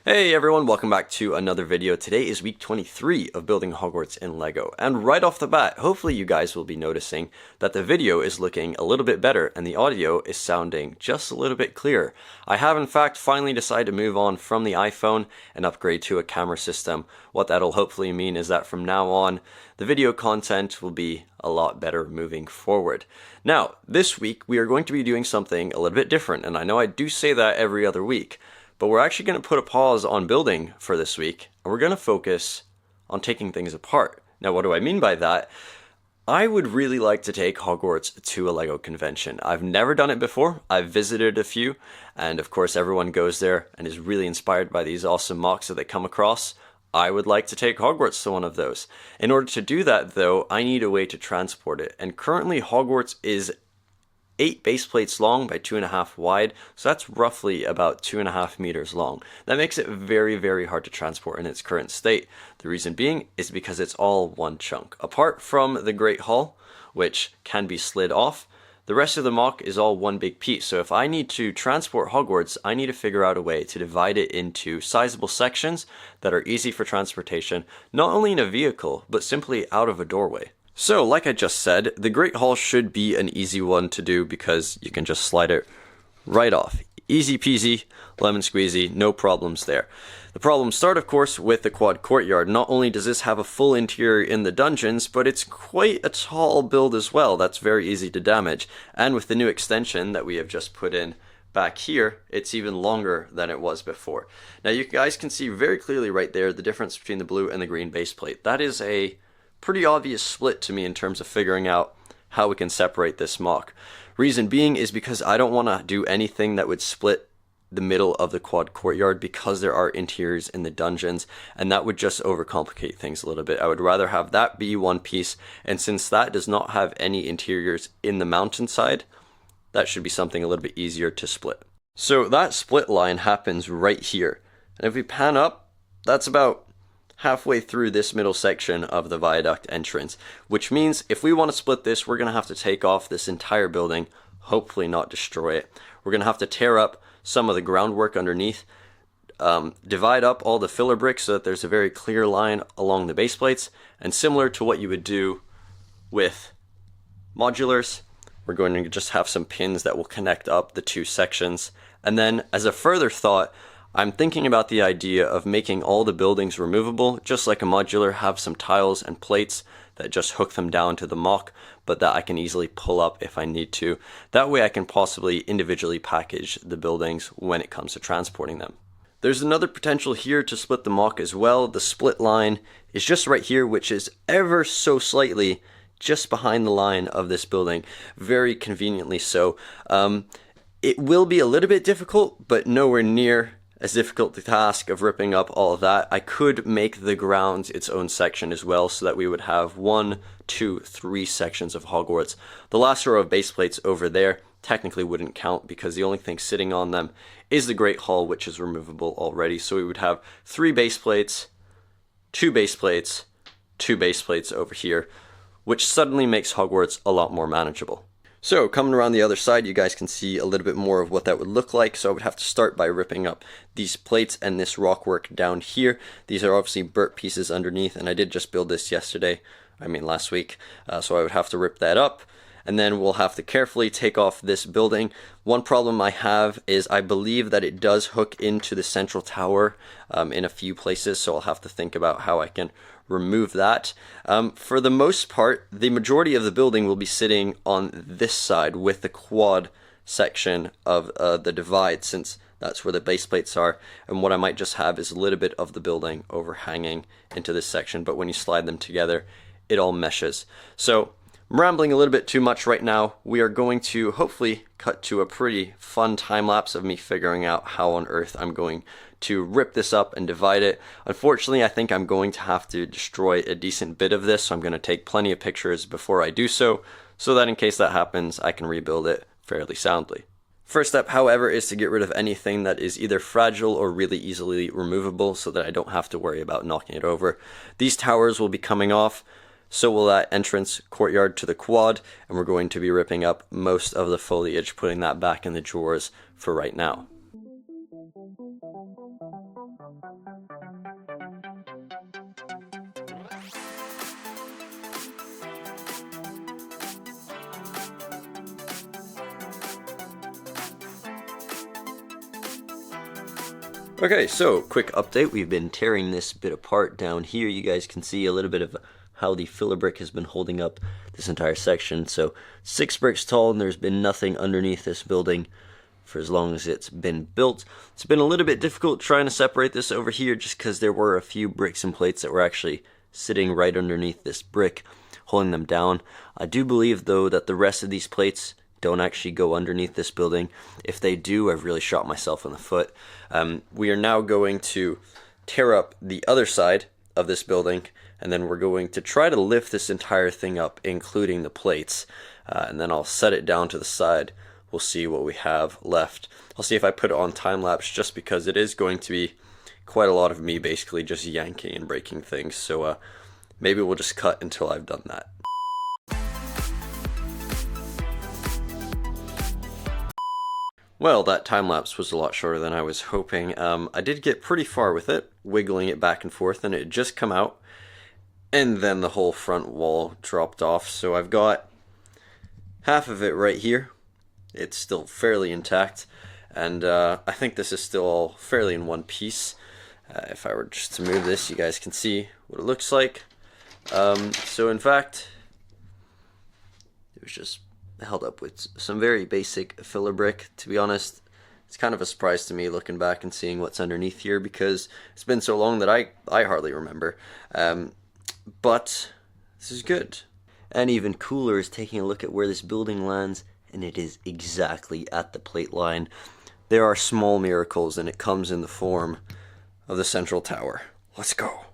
Hey everyone, welcome back to another video. Today is week 23 of building Hogwarts in LEGO, and right off the bat, hopefully you guys will be noticing that the video is looking a little bit better and the audio is sounding just a little bit clearer. I have in fact finally decided to move on from the iPhone and upgrade to a camera system. What that'll hopefully mean is that from now on, the video content will be a lot better moving forward. Now, this week we are going to be doing something a little bit different, and I know I do say that every other week. But we're actually going to put a pause on building for this week, and we're going to focus on taking things apart. Now, what do I mean by that? I would really like to take Hogwarts to a LEGO convention. I've never done it before. I've visited a few, and of course everyone goes there and is really inspired by these awesome MOCs that they come across. I would like to take Hogwarts to one of those. In order to do that, though, I need a way to transport it, and currently Hogwarts is 8 base plates long by 2.5 wide, so that's roughly about 2.5 meters long. That makes it very, very hard to transport in its current state. The reason being is because it's all one chunk. Apart from the Great Hall, which can be slid off, the rest of the MOC is all one big piece. So if I need to transport Hogwarts, I need to figure out a way to divide it into sizable sections that are easy for transportation, not only in a vehicle, but simply out of a doorway. So, like I just said, the Great Hall should be an easy one to do because you can just slide it right off. Easy peasy, lemon squeezy, no problems there. The problems start, of course, with the quad courtyard. Not only does this have a full interior in the dungeons, but it's quite a tall build as well. That's very easy to damage. And with the new extension that we have just put in back here, it's even longer than it was before. Now, you guys can see very clearly right there the difference between the blue and the green base plate. That is a pretty obvious split to me in terms of figuring out how we can separate this MOC. Reason being is because I don't want to do anything that would split the middle of the quad courtyard because there are interiors in the dungeons, and that would just overcomplicate things a little bit. I would rather have that be one piece, and since that does not have any interiors in the mountainside, that should be something a little bit easier to split. So that split line happens right here, and if we pan up, that's about halfway through this middle section of the viaduct entrance, which means if we want to split this, we're going to have to take off this entire building, hopefully not destroy it. We're going to have to tear up some of the groundwork underneath, divide up all the filler bricks so that there's a very clear line along the base plates, and similar to what you would do with modulars, we're going to just have some pins that will connect up the two sections. And then as a further thought, I'm thinking about the idea of making all the buildings removable, just like a modular, have some tiles and plates that just hook them down to the MOC, but that I can easily pull up if I need to. That way I can possibly individually package the buildings when it comes to transporting them. There's another potential here to split the MOC as well. The split line is just right here, which is ever so slightly just behind the line of this building, very conveniently so. It will be a little bit difficult, but nowhere near as difficult the task of ripping up all of that. I could make the grounds its own section as well, so that we would have 1, 2, 3 sections of Hogwarts. The last row of base plates over there technically wouldn't count because the only thing sitting on them is the Great Hall, which is removable already. So we would have 3 base plates, 2 base plates, 2 base plates over here, which suddenly makes Hogwarts a lot more manageable. So coming around the other side, you guys can see a little bit more of what that would look like. So I would have to start by ripping up these plates and this rock work down here. These are obviously burnt pieces underneath, and I did just build this last week. So I would have to rip that up, and then we'll have to carefully take off this building. One problem I have is I believe that it does hook into the central tower in a few places, so I'll have to think about how I can remove that. For the most part, the majority of the building will be sitting on this side with the quad section of the divide, since that's where the base plates are, and what I might just have is a little bit of the building overhanging into this section, but when you slide them together, it all meshes. So I'm rambling a little bit too much right now. We are going to hopefully cut to a pretty fun time lapse of me figuring out how on earth I'm going to rip this up and divide it. Unfortunately, I think I'm going to have to destroy a decent bit of this, so I'm going to take plenty of pictures before I do so that in case that happens, I can rebuild it fairly soundly. First step, however, is to get rid of anything that is either fragile or really easily removable so that I don't have to worry about knocking it over. These towers will be coming off, so will that entrance courtyard to the quad, and we're going to be ripping up most of the foliage, putting that back in the drawers for right now. Okay, so quick update. We've been tearing this bit apart down here. You guys can see a little bit of how the filler brick has been holding up this entire section. So 6 bricks tall, and there's been nothing underneath this building for as long as it's been built. It's been a little bit difficult trying to separate this over here just because there were a few bricks and plates that were actually sitting right underneath this brick, holding them down. I do believe though that the rest of these plates don't actually go underneath this building. If they do, I've really shot myself in the foot. We are now going to tear up the other side of this building, and then we're going to try to lift this entire thing up, including the plates, and then I'll set it down to the side. We'll see what we have left. I'll see if I put it on time lapse, just because it is going to be quite a lot of me basically just yanking and breaking things. So maybe we'll just cut until I've done that. Well, that time lapse was a lot shorter than I was hoping. I did get pretty far with it, wiggling it back and forth, and it had just come out, and then the whole front wall dropped off. So I've got half of it right here. It's still fairly intact, and I think this is still all fairly in one piece. If I were just to move this, you guys can see what it looks like. So in fact, it was just held up with some very basic filler brick. To be honest, it's kind of a surprise to me looking back and seeing what's underneath here, because it's been so long that I hardly remember. But this is good. And even cooler is taking a look at where this building lands, and it is exactly at the plate line. There are small miracles, and it comes in the form of the central tower. Let's go.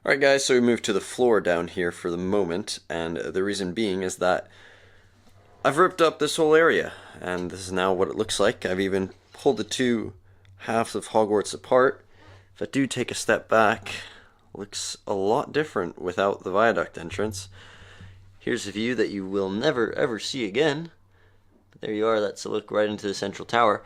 Alright guys, so we moved to the floor down here for the moment, and the reason being is that I've ripped up this whole area, and this is now what it looks like. I've even pulled the two halves of Hogwarts apart. If I do take a step back, it looks a lot different without the viaduct entrance. Here's a view that you will never ever see again. But there you are, that's a look right into the central tower.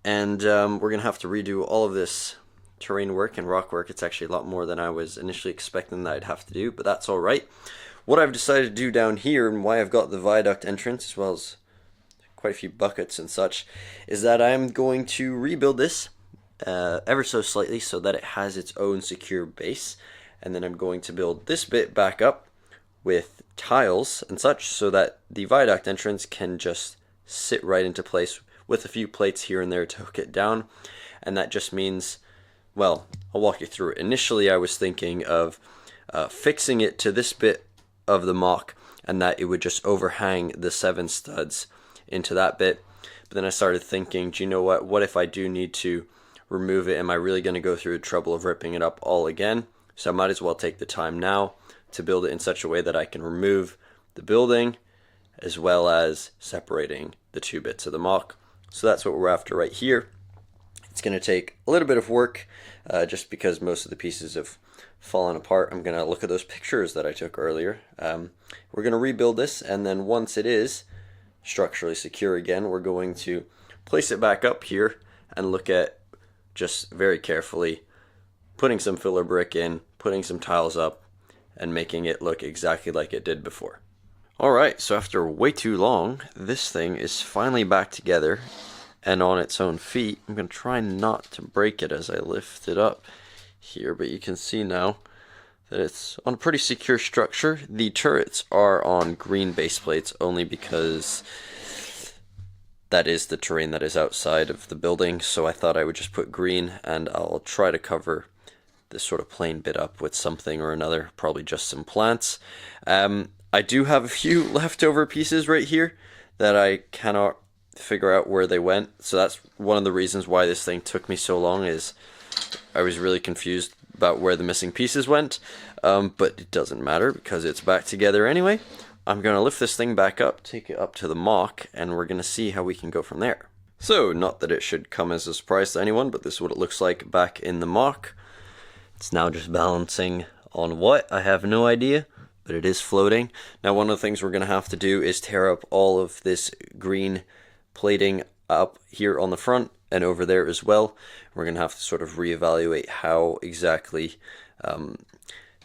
And we're going to have to redo all of this terrain work and rock work. It's actually a lot more than I was initially expecting that I'd have to do, but that's alright. What I've decided to do down here, and why I've got the viaduct entrance as well as quite a few buckets and such, is that I'm going to rebuild this ever so slightly so that it has its own secure base, and then I'm going to build this bit back up with tiles and such so that the viaduct entrance can just sit right into place with a few plates here and there to hook it down. And that just means, well, I'll walk you through it. Initially I was thinking of fixing it to this bit of the mock, and that it would just overhang the 7 studs into that bit. But then I started thinking, do you know what if I do need to remove it? Am I really going to go through the trouble of ripping it up all again? So I might as well take the time now to build it in such a way that I can remove the building as well as separating the 2 bits of the mock. So that's what we're after right here. It's going to take a little bit of work just because most of the pieces have fallen apart. I'm going to look at those pictures that I took earlier. We're going to rebuild this, and then once it is structurally secure again, we're going to place it back up here and look at just very carefully putting some filler brick in, putting some tiles up, and making it look exactly like it did before. Alright, so after way too long, this thing is finally back together and on its own feet. I'm going to try not to break it as I lift it up here, but you can see now that it's on a pretty secure structure. The turrets are on green base plates only because that is the terrain that is outside of the building, so I thought I would just put green, and I'll try to cover this sort of plain bit up with something or another, probably just some plants. I do have a few leftover pieces right here that I cannot figure out where they went, so that's one of the reasons why this thing took me so long, is I was really confused about where the missing pieces went, but it doesn't matter because it's back together anyway. I'm going to lift this thing back up, take it up to the mock, and we're going to see how we can go from there. So, not that it should come as a surprise to anyone, but this is what it looks like back in the mock. It's now just balancing on what? I have no idea, but it is floating. Now, one of the things we're going to have to do is tear up all of this green plating up here on the front and over there as well. We're going to have to sort of reevaluate how exactly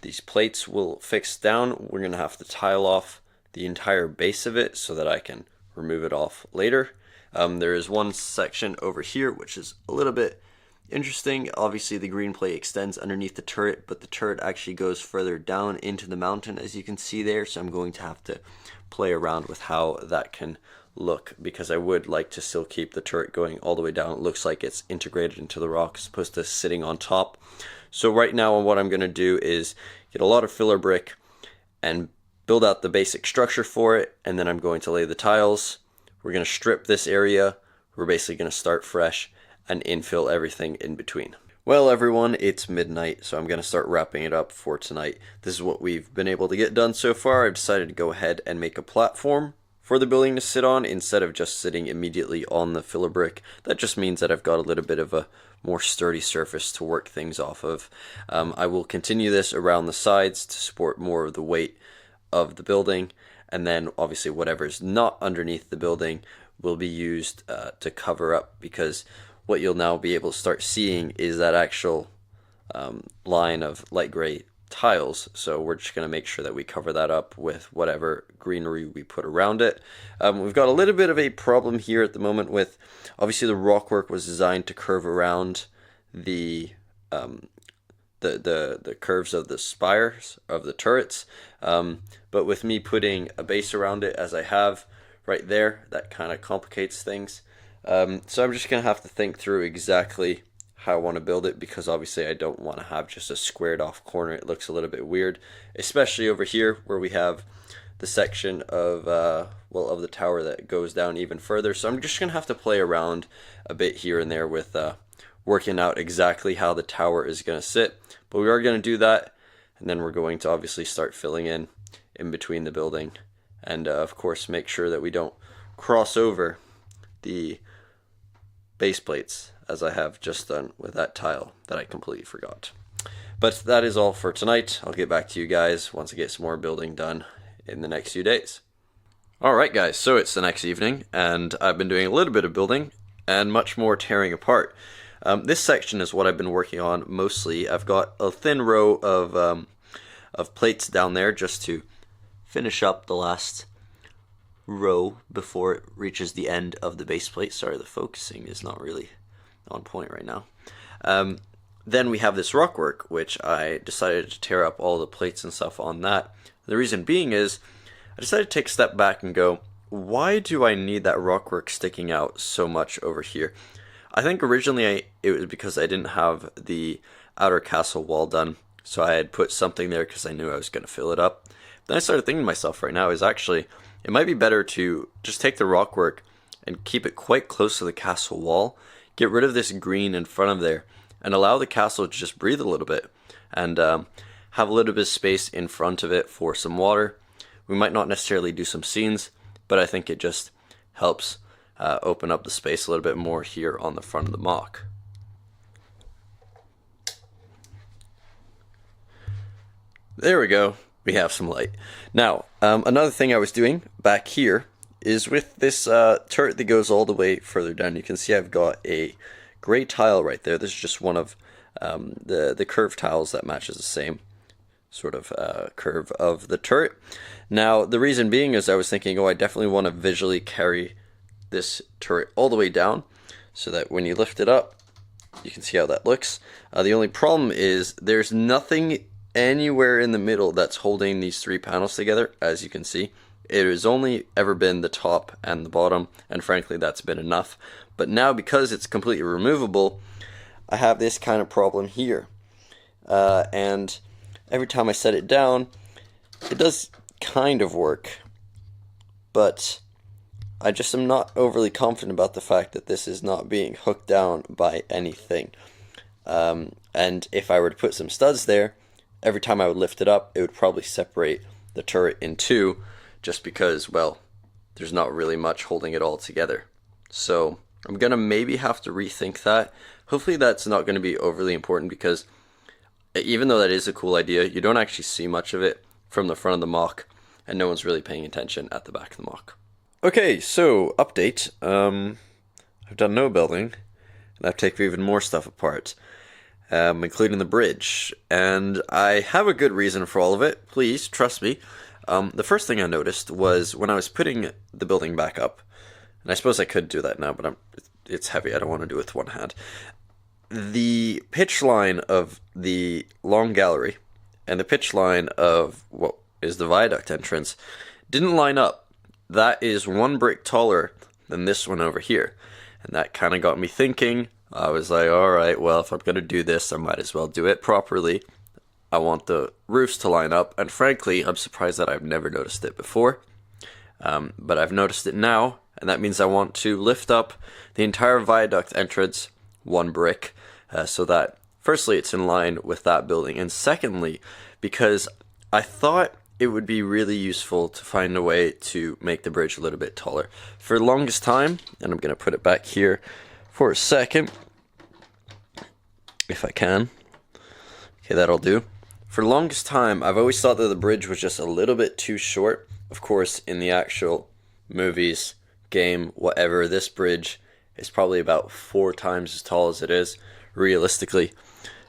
these plates will fix down. We're going to have to tile off the entire base of it so that I can remove it off later. There is one section over here which is a little bit interesting. Obviously the green plate extends underneath the turret, but the turret actually goes further down into the mountain, as you can see there, so I'm going to have to play around with how that can look, because I would like to still keep the turret going all the way down. It looks like it's integrated into the rock as opposed to sitting on top. So right now what I'm going to do is get a lot of filler brick and build out the basic structure for it, and then I'm going to lay the tiles. We're going to strip this area. We're basically going to start fresh and infill everything in between. Well everyone, it's midnight, so I'm going to start wrapping it up for tonight. This is what we've been able to get done so far. I've decided to go ahead and make a platform for the building to sit on instead of just sitting immediately on the filler brick. That just means that I've got a little bit of a more sturdy surface to work things off of. I will continue this around the sides to support more of the weight of the building, and then obviously whatever's not underneath the building will be used to cover up, because what you'll now be able to start seeing is that actual line of light gray tiles. So we're just going to make sure that we cover that up with whatever greenery we put around it. We've got a little bit of a problem here at the moment with, obviously the rock work was designed to curve around the curves of the spires of the turrets, but with me putting a base around it as I have right there, that kind of complicates things. So I'm just going to have to think through exactly how I want to build it, because obviously I don't want to have just a squared off corner. It looks a little bit weird, especially over here where we have the section of of the tower that goes down even further. So I'm just going to have to play around a bit here and there with working out exactly how the tower is going to sit. But we are going to do that, and then we're going to obviously start filling in between the building, and of course make sure that we don't cross over the base plates, as I have just done with that tile that I completely forgot. But that is all for tonight. I'll get back to you guys once I get some more building done in the next few days. Alright guys, so it's the next evening, and I've been doing a little bit of building and much more tearing apart. This section is what I've been working on mostly. I've got a thin row of plates down there just to finish up the last row before it reaches the end of the base plate. Sorry, the focusing is not really on point right now. Then we have this rock work, which I decided to tear up all the plates and stuff on that. The reason being is I decided to take a step back and go, why do I need that rock work sticking out so much over here? I think originally it was because I didn't have the outer castle wall done, so I had put something there because I knew I was going to fill it up. Then I started thinking to myself right now is actually, it might be better to just take the rock work and keep it quite close to the castle wall, get rid of this green in front of there, and allow the castle to just breathe a little bit, and have a little bit of space in front of it for some water. We might not necessarily do some scenes, but I think it just helps open up the space a little bit more here on the front of the mock. There we go. We have some light. Now, another thing I was doing back here is with this turret that goes all the way further down. You can see I've got a gray tile right there. This is just one of the curved tiles that matches the same sort of curve of the turret. Now, the reason being is I was thinking, I definitely want to visually carry this turret all the way down so that when you lift it up, you can see how that looks. The only problem is there's nothing anywhere in the middle that's holding these three panels together. As you can see, it has only ever been the top and the bottom, and frankly that's been enough. But now, because it's completely removable, I have this kind of problem here, and every time I set it down, it does kind of work, but I just am not overly confident about the fact that this is not being hooked down by anything. And if I were to put some studs there, every time I would lift it up, it would probably separate the turret in two, just because, well, there's not really much holding it all together. So I'm going to maybe have to rethink that. Hopefully that's not going to be overly important, because even though that is a cool idea, you don't actually see much of it from the front of the mock, and no one's really paying attention at the back of the mock. Okay, so update. I've done no building, and I've taken even more stuff apart, including the bridge, and I have a good reason for all of it. Please trust me. The first thing I noticed was when I was putting the building back up, and I suppose I could do that now, but it's heavy. I don't want to do it with one hand. the pitch line of the long gallery and the pitch line of what is the viaduct entrance didn't line up. That is one brick taller than this one over here. And that kind of got me thinking. I was like, alright, well, if I'm going to do this, I might as well do it properly. I want the roofs to line up, and frankly, I'm surprised that I've never noticed it before. But I've noticed it now, and that means I want to lift up the entire viaduct entrance one brick, so that firstly it's in line with that building, and secondly, because I thought it would be really useful to find a way to make the bridge a little bit taller. For the longest time, and I'm going to put it back here for a second, if I can. Okay, that'll do. For the longest time, I've always thought that the bridge was just a little bit too short. Of course, in the actual movies, game, whatever, this bridge is probably about 4 times as tall as it is. Realistically,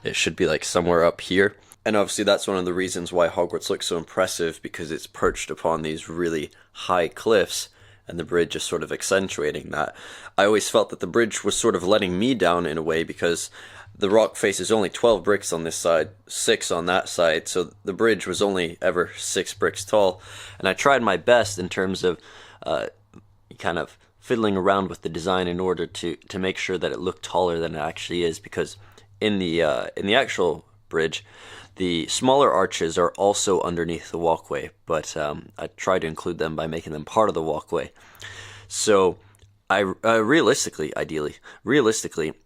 it should be like somewhere up here. And obviously that's one of the reasons why Hogwarts looks so impressive, because it's perched upon these really high cliffs, and the bridge is sort of accentuating that. I always felt that the bridge was sort of letting me down in a way, because the rock face is only 12 bricks on this side, 6 on that side, so the bridge was only ever 6 bricks tall. And I tried my best in terms of kind of fiddling around with the design in order to make sure that it looked taller than it actually is, because in the actual bridge, the smaller arches are also underneath the walkway, but I tried to include them by making them part of the walkway. So I realistically,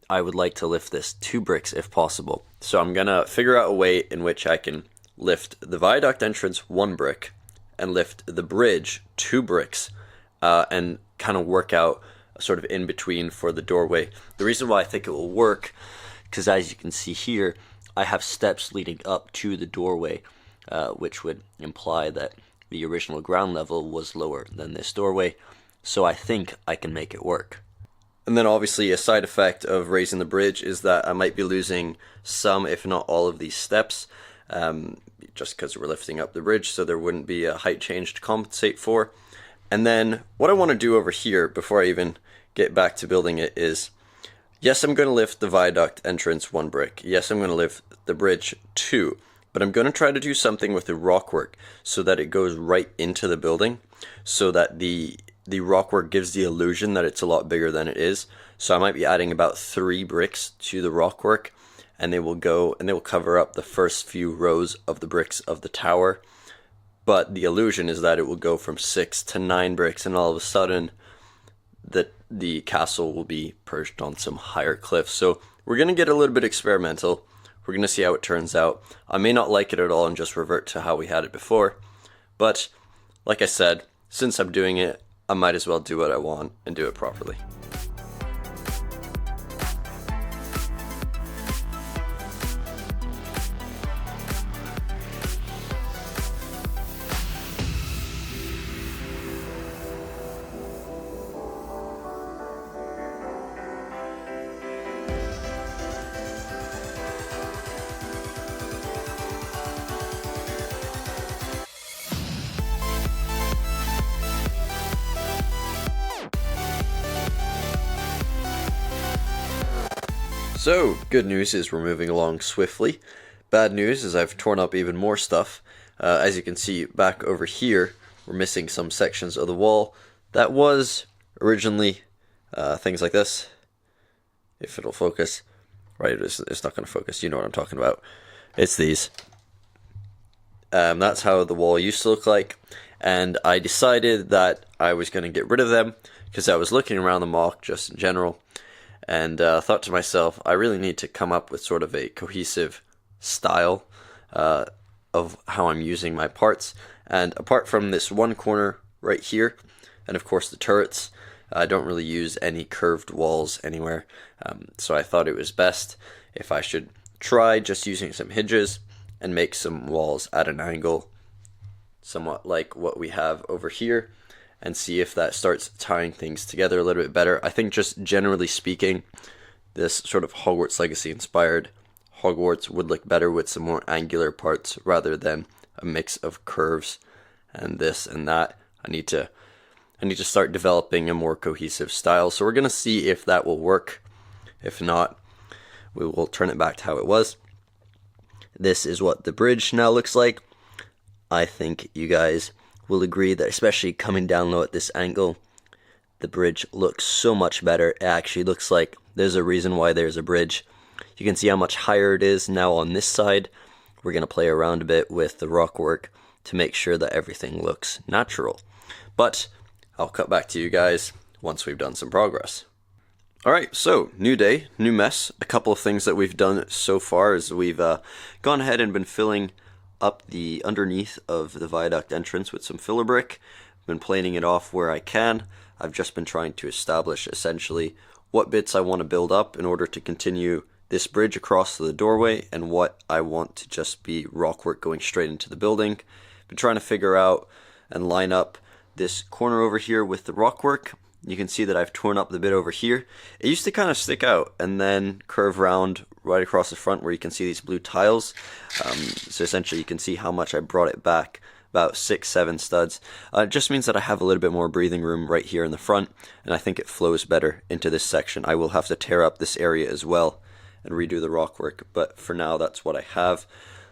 I would like to lift this 2 bricks if possible. So I'm gonna figure out a way in which I can lift the viaduct entrance 1 brick and lift the bridge 2 bricks, and kind of work out a sort of in between for the doorway. The reason why I think it will work, because as you can see here, I have steps leading up to the doorway, which would imply that the original ground level was lower than this doorway, so I think I can make it work. And then obviously a side effect of raising the bridge is that I might be losing some, if not all, of these steps, just because we're lifting up the bridge, so there wouldn't be a height change to compensate for. And then what I want to do over here, before I even get back to building it, is yes, I'm going to lift the viaduct entrance 1 brick. Yes, I'm going to lift the bridge 2. But I'm going to try to do something with the rockwork so that it goes right into the building, so that the rockwork gives the illusion that it's a lot bigger than it is. So I might be adding about 3 bricks to the rockwork, and they will cover up the first few rows of the bricks of the tower. But the illusion is that it will go from 6 to 9 bricks, and all of a sudden the castle will be perched on some higher cliff. So we're going to get a little bit experimental. We're going to see how it turns out. I may not like it at all and just revert to how we had it before. But like I said, since I'm doing it, I might as well do what I want and do it properly. So, good news is we're moving along swiftly. Bad news is I've torn up even more stuff. As you can see back over here, we're missing some sections of the wall. That was originally things like this. If it'll focus. Right, it's not going to focus. You know what I'm talking about. It's these. That's how the wall used to look like. And I decided that I was going to get rid of them because I was looking around the MOC just in general. And thought to myself, I really need to come up with sort of a cohesive style of how I'm using my parts. And apart from this one corner right here, and of course the turrets, I don't really use any curved walls anywhere. So I thought it was best if I should try just using some hinges and make some walls at an angle, somewhat like what we have over here, and see if that starts tying things together a little bit better. I think just generally speaking, this sort of Hogwarts Legacy inspired Hogwarts would look better with some more angular parts rather than a mix of curves and this and that. I need to start developing a more cohesive style. So we're going to see if that will work. If not, we will turn it back to how it was. This is what the bridge now looks like. I think you guys will agree that, especially coming down low at this angle, the bridge looks so much better. It actually looks like there's a reason why there's a bridge. You can see how much higher it is now on this side. We're going to play around a bit with the rock work to make sure that everything looks natural. But I'll cut back to you guys once we've done some progress. Alright, so new day, new mess. A couple of things that we've done so far is we've gone ahead and been filling up the underneath of the viaduct entrance with some filler brick. Been planing it off where I can. I've just been trying to establish essentially what bits I want to build up in order to continue this bridge across to the doorway, and what I want to just be rock work going straight into the building. Been trying to figure out and line up this corner over here with the rock work. You can see that I've torn up the bit over here. It used to kind of stick out and then curve round right across the front where you can see these blue tiles. So essentially you can see how much I brought it back, about 6-7 studs. It just means that I have a little bit more breathing room right here in the front, and I think it flows better into this section. I will have to tear up this area as well and redo the rock work, but for now that's what I have.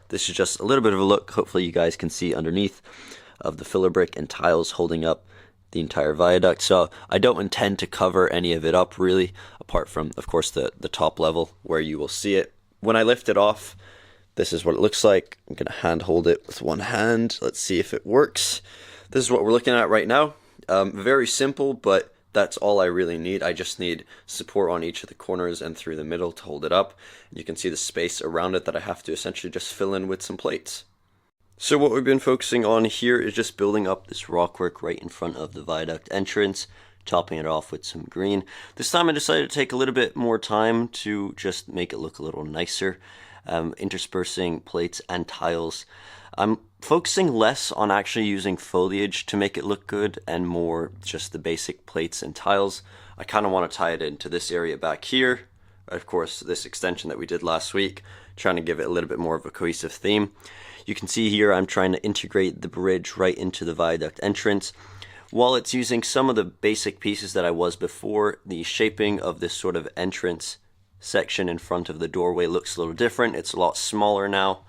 This is just a little bit of a look, hopefully you guys can see underneath, of the filler brick and tiles holding up the entire viaduct. So I don't intend to cover any of it up really, apart from of course the top level where you will see it. When I lift it off, this is what it looks like. I'm going to hand hold it with one hand. Let's see if it works. This is what we're looking at right now. Very simple, but that's all I really need. I just need support on each of the corners and through the middle to hold it up. You can see the space around it that I have to essentially just fill in with some plates. So what we've been focusing on here is just building up this rock work right in front of the viaduct entrance, topping it off with some green. This time I decided to take a little bit more time to just make it look a little nicer, interspersing plates and tiles. I'm focusing less on actually using foliage to make it look good and more just the basic plates and tiles. I kind of want to tie it into this area back here. Of course, this extension that we did last week, trying to give it a little bit more of a cohesive theme. You can see here I'm trying to integrate the bridge right into the viaduct entrance. While it's using some of the basic pieces that I was before, the shaping of this sort of entrance section in front of the doorway looks a little different. It's a lot smaller now.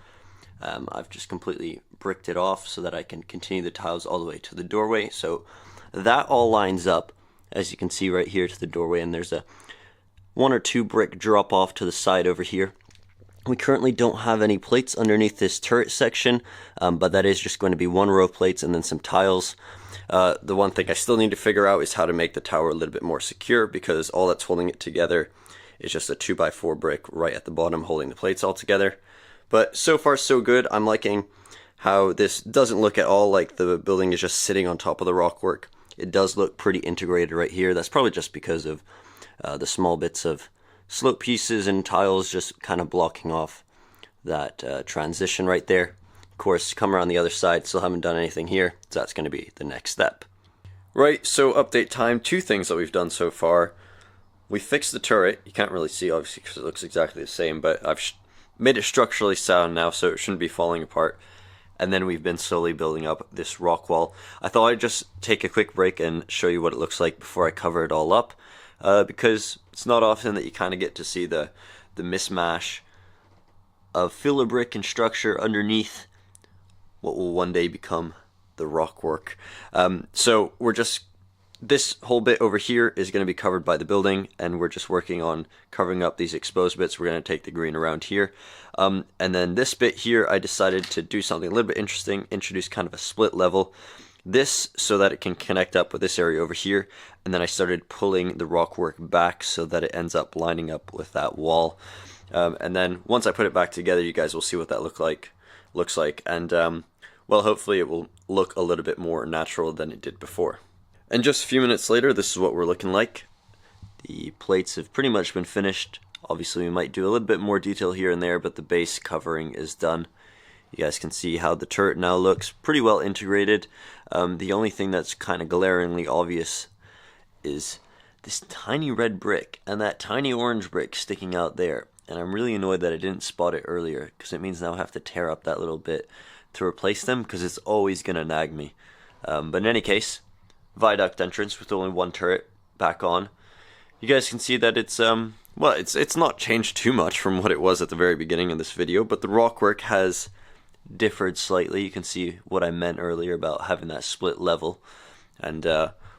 I've just completely bricked it off so that I can continue the tiles all the way to the doorway. So that all lines up, as you can see right here, to the doorway, and there's a 1 or 2 brick drop off to the side over here. We currently don't have any plates underneath this turret section, but that is just going to be 1 row of plates and then some tiles. The one thing I still need to figure out is how to make the tower a little bit more secure, because all that's holding it together is just a 2x4 brick right at the bottom holding the plates all together. But so far so good. I'm liking how this doesn't look at all like the building is just sitting on top of the rock work. It does look pretty integrated right here. That's probably just because of the small bits of slope pieces and tiles just kind of blocking off that transition right there. Of course, come around the other side, still haven't done anything here, so that's going to be the next step. Right, so update time, 2 things that we've done so far. We fixed the turret. You can't really see obviously because it looks exactly the same, but I've made it structurally sound now so it shouldn't be falling apart. And then we've been slowly building up this rock wall. I thought I'd just take a quick break and show you what it looks like before I cover it all up, because it's not often that you kind of get to see the mismatch of filler brick and structure underneath what will one day become the rock work. So this whole bit over here is going to be covered by the building, and we're just working on covering up these exposed bits. We're going to take the green around here. And then this bit here, I decided to do something a little bit interesting, introduce kind of a split level. This so that it can connect up with this area over here, and then I started pulling the rock work back so that it ends up lining up with that wall. And then once I put it back together, you guys will see what that looks like, and well, hopefully it will look a little bit more natural than it did before. And just a few minutes later, this is what we're looking like. The plates have pretty much been finished. Obviously we might do a little bit more detail here and there, but the base covering is done. You guys can see how the turret now looks pretty well integrated. The only thing that's kind of glaringly obvious is this tiny red brick and that tiny orange brick sticking out there. And I'm really annoyed that I didn't spot it earlier, because it means now I have to tear up that little bit to replace them, because it's always going to nag me. But in any case, viaduct entrance with only 1 turret back on. You guys can see that it's Well, it's not changed too much from what it was at the very beginning of this video, but the rockwork has differed slightly. You can see what I meant earlier about having that split level. And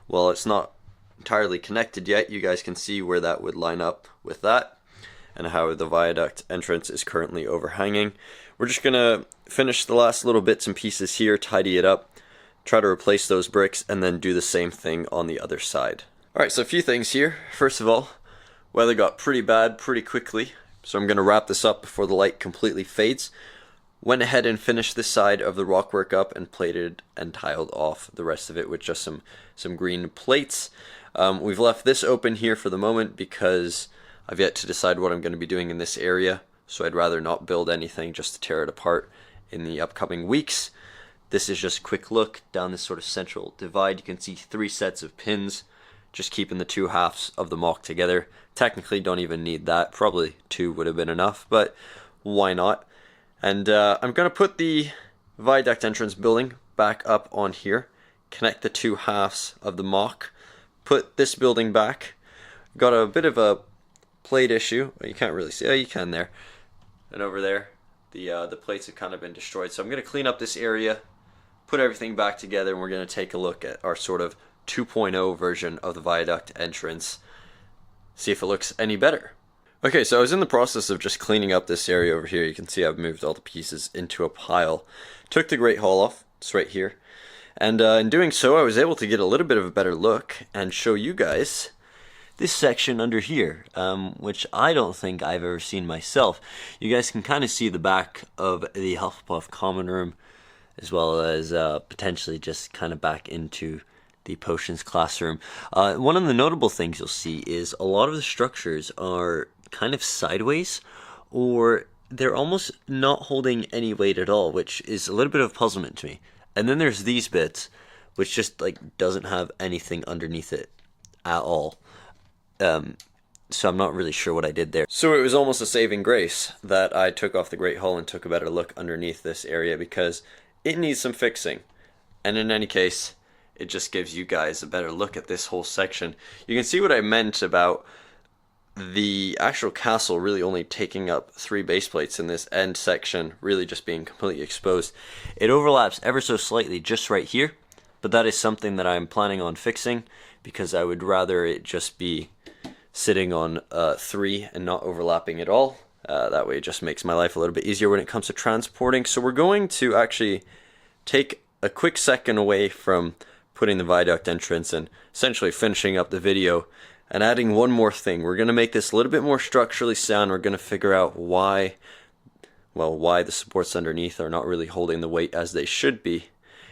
while it's not entirely connected yet, you guys can see where that would line up with that and how the viaduct entrance is currently overhanging. We're just gonna finish the last little bits and pieces here, tidy it up, try to replace those bricks, and then do the same thing on the other side. Alright, so a few things here. First of all, weather got pretty bad pretty quickly, so I'm gonna wrap this up before the light completely fades. Went ahead and finished this side of the rockwork up and plated and tiled off the rest of it with just some green plates. We've left this open here for the moment because I've yet to decide what I'm going to be doing in this area, so I'd rather not build anything just to tear it apart in the upcoming weeks. This is just a quick look down this sort of central divide. You can see 3 sets of pins, just keeping the 2 halves of the mock together. Technically don't even need that, probably 2 would have been enough, but why not? And I'm going to put the viaduct entrance building back up on here, connect the 2 halves of the mock, put this building back. Got a bit of a plate issue. Well, you can't really see. Oh, you can there. And over there, the plates have kind of been destroyed. So I'm going to clean up this area, put everything back together, and we're going to take a look at our sort of 2.0 version of the viaduct entrance, see if it looks any better. Okay, so I was in the process of just cleaning up this area over here. You can see I've moved all the pieces into a pile. Took the Great Hall off, it's right here. And in doing so, I was able to get a little bit of a better look and show you guys this section under here, which I don't think I've ever seen myself. You guys can kind of see the back of the Hufflepuff common room, as well as potentially just kind of back into the potions classroom. One of the notable things you'll see is a lot of the structures are kind of sideways, or they're almost not holding any weight at all, which is a little bit of puzzlement to me. And then there's these bits, which just like doesn't have anything underneath it at all. So I'm not really sure what I did there. So it was almost a saving grace that I took off the Great Hall and took a better look underneath this area, because it needs some fixing. And in any case, it just gives you guys a better look at this whole section. You can see what I meant about the actual castle really only taking up 3 base plates in this end section, really just being completely exposed. It overlaps ever so slightly just right here, but that is something that I'm planning on fixing, because I would rather it just be sitting on 3 and not overlapping at all. That way it just makes my life a little bit easier when it comes to transporting. So we're going to actually take a quick second away from putting the viaduct entrance and essentially finishing up the video and adding one more thing. We're going to make this a little bit more structurally sound. We're going to figure out why the supports underneath are not really holding the weight as they should be.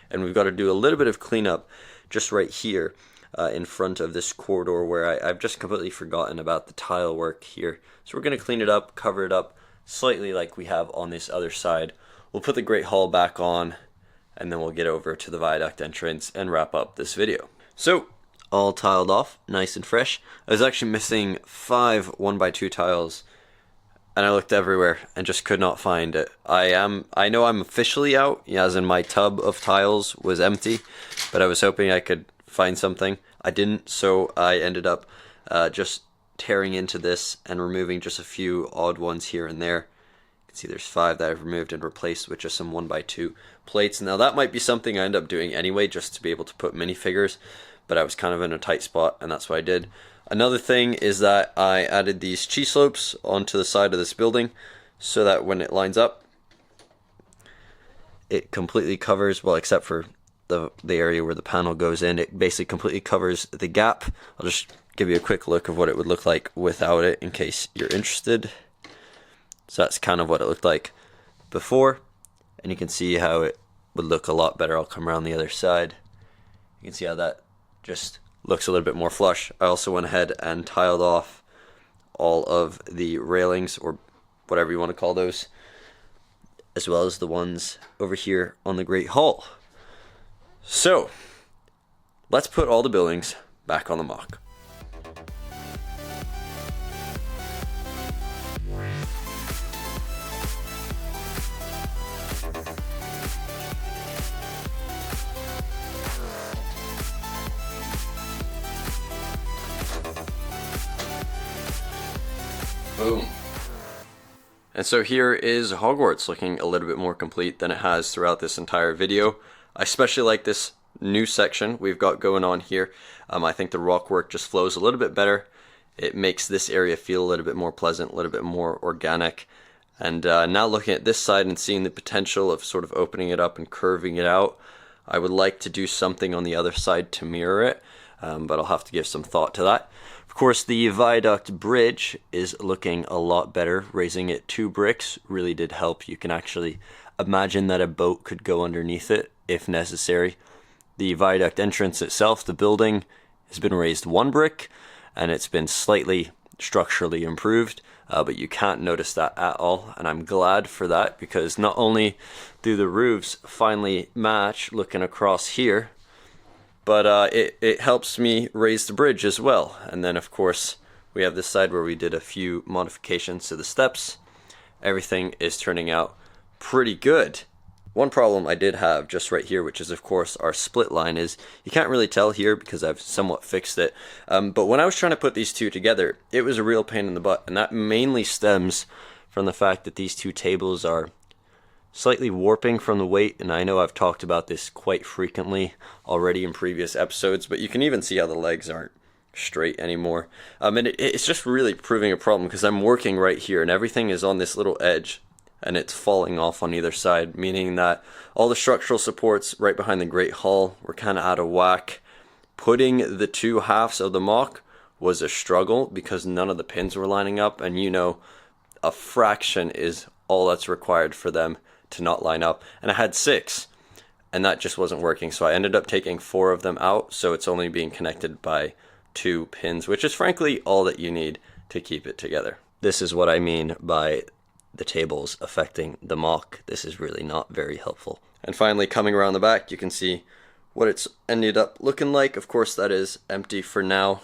And we've got to do a little bit of cleanup just right here in front of this corridor where I've just completely forgotten about the tile work here. So we're going to clean it up, cover it up slightly like we have on this other side. We'll put the Great Hall back on, and then we'll get over to the viaduct entrance and wrap up this video. So, all tiled off, nice and fresh. I was actually missing 5 1x2 tiles, and I looked everywhere and just could not find it. I know I'm officially out, as in my tub of tiles was empty, but I was hoping I could find something. I didn't, so I ended up just tearing into this and removing just a few odd ones here and there. You can see there's 5 that I've removed and replaced with just some 1x2 plates. Now that might be something I end up doing anyway, just to be able to put minifigures, but I was kind of in a tight spot, and that's what I did. Another thing is that I added these cheese slopes onto the side of this building so that when it lines up, it completely covers, well, except for the area where the panel goes in, it basically completely covers the gap. I'll just give you a quick look of what it would look like without it in case you're interested. So that's kind of what it looked like before, and you can see how it would look a lot better. I'll come around the other side. You can see how that just looks a little bit more flush. I also went ahead and tiled off all of the railings, or whatever you want to call those, as well as the ones over here on the Great Hall. So, let's put all the buildings back on the mock. Boom. And so here is Hogwarts looking a little bit more complete than it has throughout this entire video. I especially like this new section we've got going on here. I think the rock work just flows a little bit better. It makes this area feel a little bit more pleasant, a little bit more organic. And now looking at this side and seeing the potential of sort of opening it up and curving it out, I would like to do something on the other side to mirror it, but I'll have to give some thought to that. Of course, the Viaduct bridge is looking a lot better. Raising it 2 bricks really did help. You can actually imagine that a boat could go underneath it if necessary. The Viaduct entrance itself, the building, has been raised 1 brick, and it's been slightly structurally improved, but you can't notice that at all, and I'm glad for that, because not only do the roofs finally match looking across here, but it helps me raise the bridge as well. And then of course we have this side where we did a few modifications to the steps. Everything is turning out pretty good. One problem I did have just right here, which is of course our split line, is you can't really tell here because I've somewhat fixed it, but when I was trying to put these two together, it was a real pain in the butt, and that mainly stems from the fact that these two tables are slightly warping from the weight, and I know I've talked about this quite frequently already in previous episodes, but you can even see how the legs aren't straight anymore. And it's just really proving a problem because I'm working right here and everything is on this little edge and it's falling off on either side, meaning that all the structural supports right behind the Great Hall were kind of out of whack. Putting the 2 halves of the mock was a struggle because none of the pins were lining up, and you know, a fraction is all that's required for them to not line up, and I had 6 and that just wasn't working, so I ended up taking 4 of them out, so it's only being connected by 2 pins, which is frankly all that you need to keep it together. This is what I mean by the tables affecting the mock. This is really not very helpful. And finally, coming around the back, you can see what it's ended up looking like. Of course that is empty for now,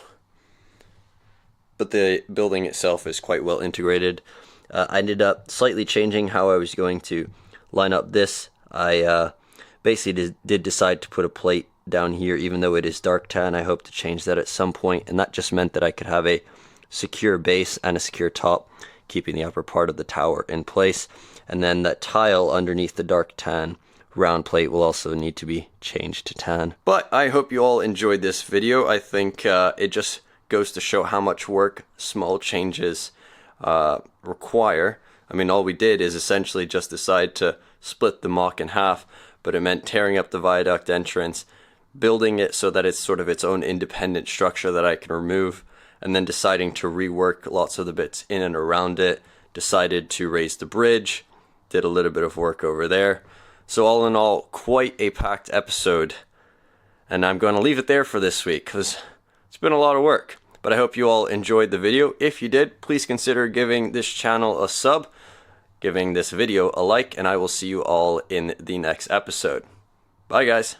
but the building itself is quite well integrated. I ended up slightly changing how I was going to line up this. I basically did decide to put a plate down here, even though it is dark tan. I hope to change that at some point, and that just meant that I could have a secure base and a secure top, keeping the upper part of the tower in place. And then that tile underneath the dark tan round plate will also need to be changed to tan. But I hope you all enjoyed this video. I think it just goes to show how much work small changes require. I mean, all we did is essentially just decide to split the mock in half, but it meant tearing up the Viaduct entrance, building it so that it's sort of its own independent structure that I can remove, and then deciding to rework lots of the bits in and around it. Decided to raise the bridge, did a little bit of work over there. So all in all, quite a packed episode, and I'm going to leave it there for this week because it's been a lot of work. But I hope you all enjoyed the video. If you did, please consider giving this channel a sub, giving this video a like, and I will see you all in the next episode. Bye guys.